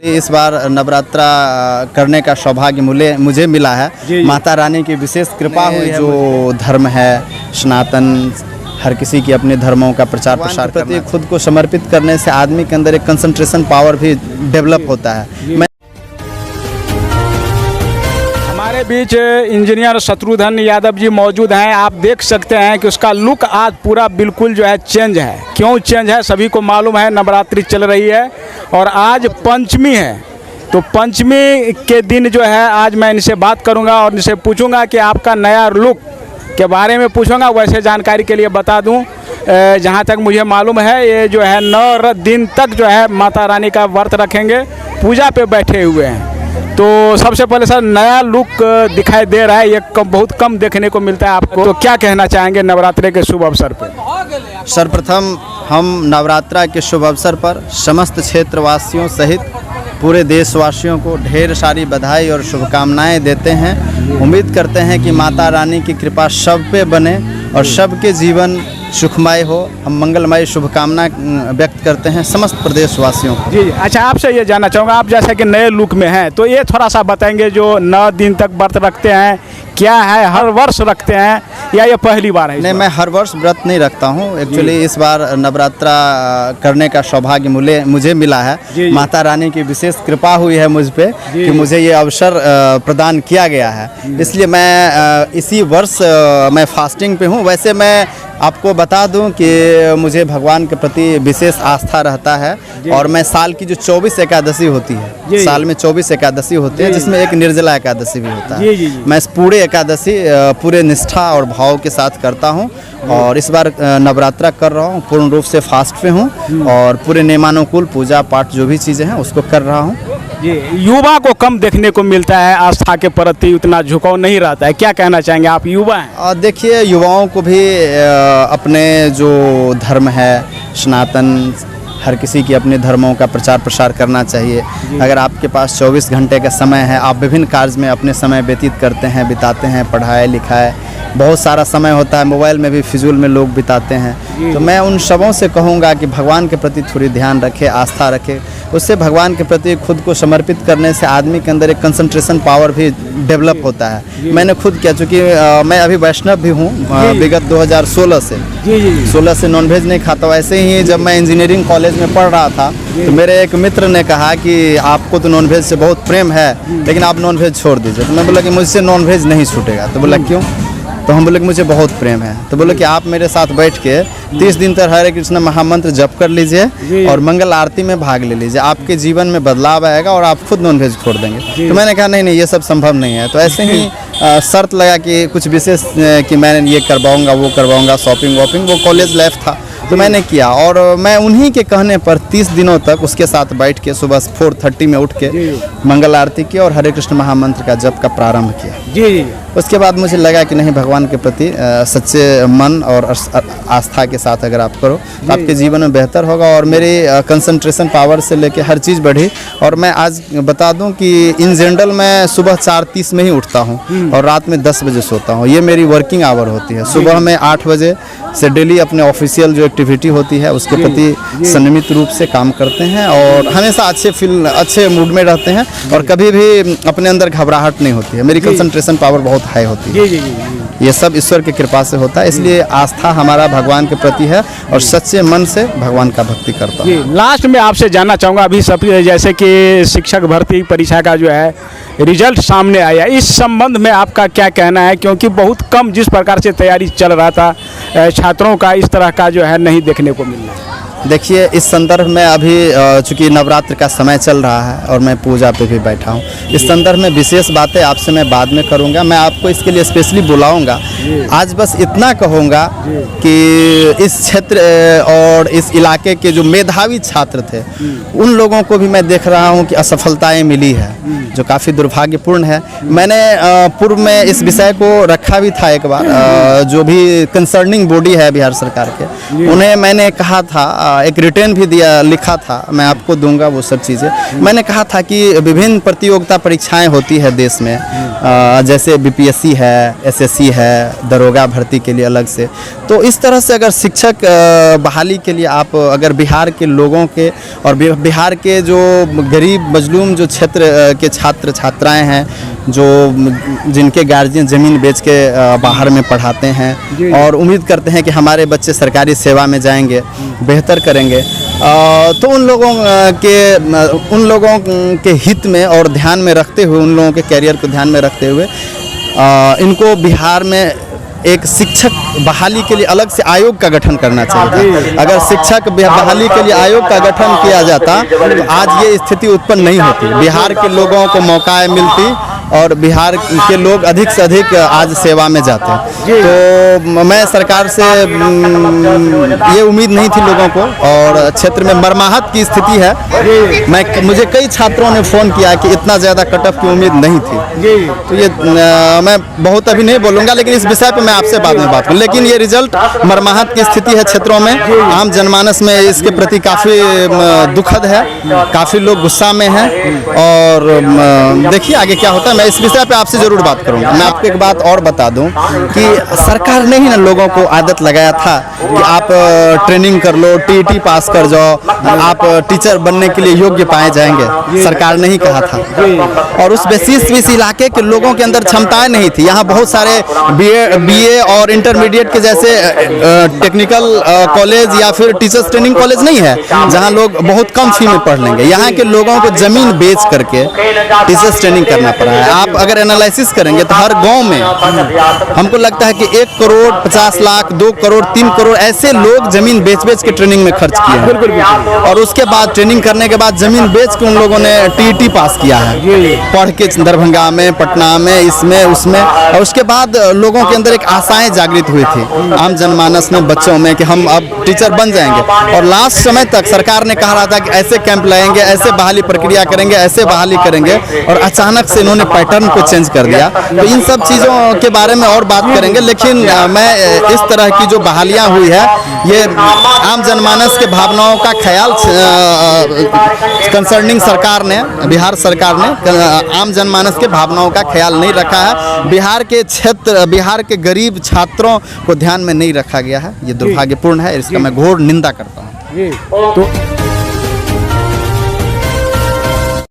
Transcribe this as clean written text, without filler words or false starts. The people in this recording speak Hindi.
इस बार नवरात्रा करने का सौभाग्य मुझे मिला है। माता रानी की विशेष कृपा हुई है। जो धर्म है सनातन, हर किसी की अपने धर्मों का प्रचार प्रसार करते खुद को समर्पित करने से आदमी के अंदर एक कंसंट्रेशन पावर भी डेवलप होता है। हमारे बीच इंजीनियर शत्रुघ्न यादव जी मौजूद हैं। आप देख सकते हैं कि उसका लुक आज पूरा बिल्कुल जो है चेंज है। क्यों चेंज है सभी को मालूम है, नवरात्रि चल रही है और आज पंचमी है। तो पंचमी के दिन जो है आज मैं इनसे बात करूंगा और इनसे पूछूंगा कि आपका नया लुक के बारे में पूछूंगा। वैसे जानकारी के लिए बता दूं, जहां तक मुझे मालूम है ये जो है 9 दिन तक जो है माता रानी का व्रत रखेंगे, पूजा पे बैठे हुए हैं। तो सबसे पहले सर नया लुक दिखाई दे रहा है, ये बहुत कम देखने को मिलता है आपको। तो क्या कहना चाहेंगे नवरात्रि के शुभ अवसर पर? सर्वप्रथम हम नवरात्रा के शुभ अवसर पर समस्त क्षेत्रवासियों सहित पूरे देशवासियों को ढेर सारी बधाई और शुभकामनाएं देते हैं। उम्मीद करते हैं कि माता रानी की कृपा सब पे बने और सबके जीवन सुखमय हो। हम मंगलमय शुभकामना व्यक्त करते हैं समस्त प्रदेशवासियों को। जी अच्छा, आपसे ये जानना चाहूँगा, आप जैसे कि नए लुक में हैं तो ये थोड़ा सा बताएंगे। जो 9 दिन तक व्रत रखते हैं क्या है, हर वर्ष रखते हैं या ये पहली बार है? नहीं, मैं हर वर्ष व्रत नहीं रखता हूँ। एक्चुअली इस बार नवरात्रा करने का सौभाग्य मुझे मिला है। माता रानी की विशेष कृपा हुई है मुझ पे कि मुझे ये अवसर प्रदान किया गया है। इसलिए मैं इसी वर्ष मैं फास्टिंग पे हूँ। वैसे मैं आपको बता दूं कि मुझे भगवान के प्रति विशेष आस्था रहता है और मैं साल की जो 24 एकादशी होती है, साल में 24 एकादशी होती है जिसमें एक निर्जला एकादशी भी होता है। मैं पूरे एकादशी पूरे निष्ठा और भाव के साथ करता हूं और इस बार नवरात्रा कर रहा हूं, पूर्ण रूप से फास्ट पे हूं और पूरे नियमानुकूल पूजा पाठ जो भी चीज़ें हैं उसको कर रहा हूं। युवा को कम देखने को मिलता है, आस्था के प्रति उतना झुकाव नहीं रहता है, क्या कहना चाहेंगे? आप युवा हैं। देखिए, युवाओं को भी अपने जो धर्म है सनातन, हर किसी की अपने धर्मों का प्रचार प्रसार करना चाहिए। अगर आपके पास 24 घंटे का समय है, आप विभिन्न कार्य में अपने समय व्यतीत करते हैं, बिताते हैं, पढ़ाई लिखाई बहुत सारा समय होता है, मोबाइल में भी फिजूल में लोग बिताते हैं। तो मैं उन सबों से कहूँगा कि भगवान के प्रति थोड़ी ध्यान रखें, आस्था रखें। उससे भगवान के प्रति खुद को समर्पित करने से आदमी के अंदर एक कंसंट्रेशन पावर भी डेवलप होता है। मैंने खुद किया, चूँकि मैं अभी वैष्णव भी हूँ विगत 2016 से। 16 से नॉनवेज नहीं खाता। ऐसे ही जब मैं इंजीनियरिंग कॉलेज में पढ़ रहा था तो मेरे एक मित्र ने कहा कि आपको तो नॉनवेज से बहुत प्रेम है लेकिन आप नॉनवेज छोड़ दीजिए। तो मैं बोला कि मुझसे नॉनवेज नहीं छूटेगा। तो बोला क्यों? तो हम बोले कि मुझे बहुत प्रेम है। तो बोले कि आप मेरे साथ बैठ के 30 दिन तक हरे कृष्ण महामंत्र जप कर लीजिए और मंगल आरती में भाग ले लीजिए, आपके जीवन में बदलाव आएगा और आप खुद नॉनवेज छोड़ देंगे। तो मैंने कहा नहीं ये सब संभव नहीं है। तो ऐसे ही शर्त लगा कि कुछ विशेष कि मैं ये करवाऊंगा वो करवाऊंगा, शॉपिंग वॉपिंग, वो कॉलेज लाइफ था तो मैंने किया। और मैं उन्हीं के कहने पर 30 दिनों तक उसके साथ बैठ के सुबह 4:30 में उठ के मंगल आरती की और हरे कृष्ण महामंत्र का जप का प्रारंभ किया। उसके बाद मुझे लगा कि नहीं, भगवान के प्रति सच्चे मन और आस्था के साथ अगर आप करो तो आपके जीवन में बेहतर होगा। और मेरी कंसंट्रेशन पावर से लेके हर चीज़ बढ़ी। और मैं आज बता दूं कि इन जनरल मैं सुबह 4:30 में ही उठता हूं और रात में 10 बजे सोता हूं। ये मेरी वर्किंग आवर होती है। सुबह में 8 बजे से डेली अपने ऑफिशियल जो एक्टिविटी होती है उसके प्रति संयमित रूप से काम करते हैं और हमेशा अच्छे मूड में रहते हैं और कभी भी अपने अंदर घबराहट नहीं होती है। मेरी कंसंट्रेशन पावर बहुत हाई होती है। ये सब ईश्वर की कृपा से होता है। इसलिए आस्था हमारा भगवान के प्रति है और सच्चे मन से भगवान का भक्ति करता हूँ। लास्ट में आपसे जानना चाहूँगा, अभी सब जैसे कि शिक्षक भर्ती परीक्षा का जो है रिजल्ट सामने आया, इस संबंध में आपका क्या कहना है? क्योंकि बहुत कम जिस प्रकार से तैयारी चल रहा था छात्रों का, इस तरह का जो है नहीं देखने को मिल रहा है। देखिए, इस संदर्भ में अभी चूँकि नवरात्र का समय चल रहा है और मैं पूजा पे भी बैठा हूँ, इस संदर्भ में विशेष बातें आपसे मैं बाद में करूँगा। मैं आपको इसके लिए स्पेशली बुलाऊँगा। आज बस इतना कहूँगा कि इस क्षेत्र और इस इलाके के जो मेधावी छात्र थे उन लोगों को भी मैं देख रहा हूँ कि असफलताएँ मिली है, जो काफ़ी दुर्भाग्यपूर्ण है। मैंने पूर्व में इस विषय को रखा भी था एक बार। जो भी कंसर्निंग बॉडी है बिहार सरकार के, उन्हें मैंने कहा था एक रिटर्न भी लिखा था, मैं आपको दूंगा वो सब चीज़ें। मैंने कहा था कि विभिन्न प्रतियोगिता परीक्षाएं होती है देश में, जैसे बीपीएससी है, एसएससी है, दरोगा भर्ती के लिए अलग से। तो इस तरह से अगर शिक्षक बहाली के लिए आप अगर बिहार के लोगों के और बिहार के जो गरीब मजलूम जो क्षेत्र के छात्र छात्राएं हैं, जो जिनके गार्जियन ज़मीन बेच के बाहर में पढ़ाते हैं और उम्मीद करते हैं कि हमारे बच्चे सरकारी सेवा में जाएंगे, बेहतर करेंगे, तो उन लोगों के हित में और ध्यान में रखते हुए, उन लोगों के कैरियर को ध्यान में रखते हुए इनको बिहार में एक शिक्षक बहाली के लिए अलग से आयोग का गठन करना चाहिए। अगर शिक्षक बहाली के लिए आयोग का गठन किया जाता तो आज ये स्थिति उत्पन्न नहीं होती, बिहार के लोगों को मौका मिलती और बिहार के लोग अधिक से अधिक आज सेवा में जाते हैं। तो मैं सरकार से ये उम्मीद नहीं थी लोगों को, और क्षेत्र में मरमाहत की स्थिति है। मुझे कई छात्रों ने फ़ोन किया कि इतना ज़्यादा कट ऑफ की उम्मीद नहीं थी। तो ये मैं बहुत अभी नहीं बोलूँगा, लेकिन इस विषय पर मैं आपसे बाद में बात करूँ। लेकिन ये रिजल्ट मरमाहत की स्थिति है क्षेत्रों में, आम जनमानस में इसके प्रति काफ़ी दुखद है, काफ़ी लोग गुस्सा में हैं। और देखिए आगे क्या होता है, मैं इस विषय पे आपसे जरूर बात करूंगा। मैं आपको एक बात और बता दूं कि सरकार ने ही ना लोगों को आदत लगाया था कि आप ट्रेनिंग कर लो, टीईटी पास कर जाओ, आप टीचर बनने के लिए योग्य पाए जाएंगे, सरकार ने ही कहा था। और उस बेसिस इस इलाके के लोगों के अंदर क्षमताएं नहीं थी। यहाँ बहुत सारे बीए और इंटरमीडिएट के जैसे टेक्निकल कॉलेज या फिर टीचर्स ट्रेनिंग कॉलेज नहीं है जहाँ लोग बहुत कम फी में पढ़ लेंगे। यहाँ के लोगों को जमीन बेच करके टीचर्स ट्रेनिंग करना पड़ा है। आप अगर एनालिसिस करेंगे तो हर गांव में हमको लगता है कि 1 करोड़ 50 लाख, 2 करोड़ 3 करोड़ ऐसे लोग जमीन बेच के ट्रेनिंग में खर्च किए हैं। और उसके बाद ट्रेनिंग करने के बाद जमीन बेच के उन लोगों ने टीईटी पास किया है, पढ़ के दरभंगा में, पटना में, इसमें उसमें। और उसके बाद लोगों के अंदर एक आशाएं जागृत हुई थी आम जनमानस में, बच्चों में, कि हम अब टीचर बन जाएंगे। और लास्ट समय तक सरकार ने कहा रहा था कि ऐसे कैंप लगाएंगे, ऐसे बहाली प्रक्रिया करेंगे, ऐसे बहाली करेंगे, और अचानक से इन्होंने पैटर्न को चेंज कर दिया। तो इन सब चीज़ों के बारे में और बात करेंगे, लेकिन मैं इस तरह की जो बहालियाँ हुई है ये आम जनमानस के भावनाओं का ख्याल कंसर्निंग सरकार ने, बिहार सरकार ने आम जनमानस के भावनाओं का ख्याल नहीं रखा है। बिहार के क्षेत्र, बिहार के गरीब छात्रों को ध्यान में नहीं रखा गया है। ये दुर्भाग्यपूर्ण है, इसका मैं घोर निंदा करता हूँ। तो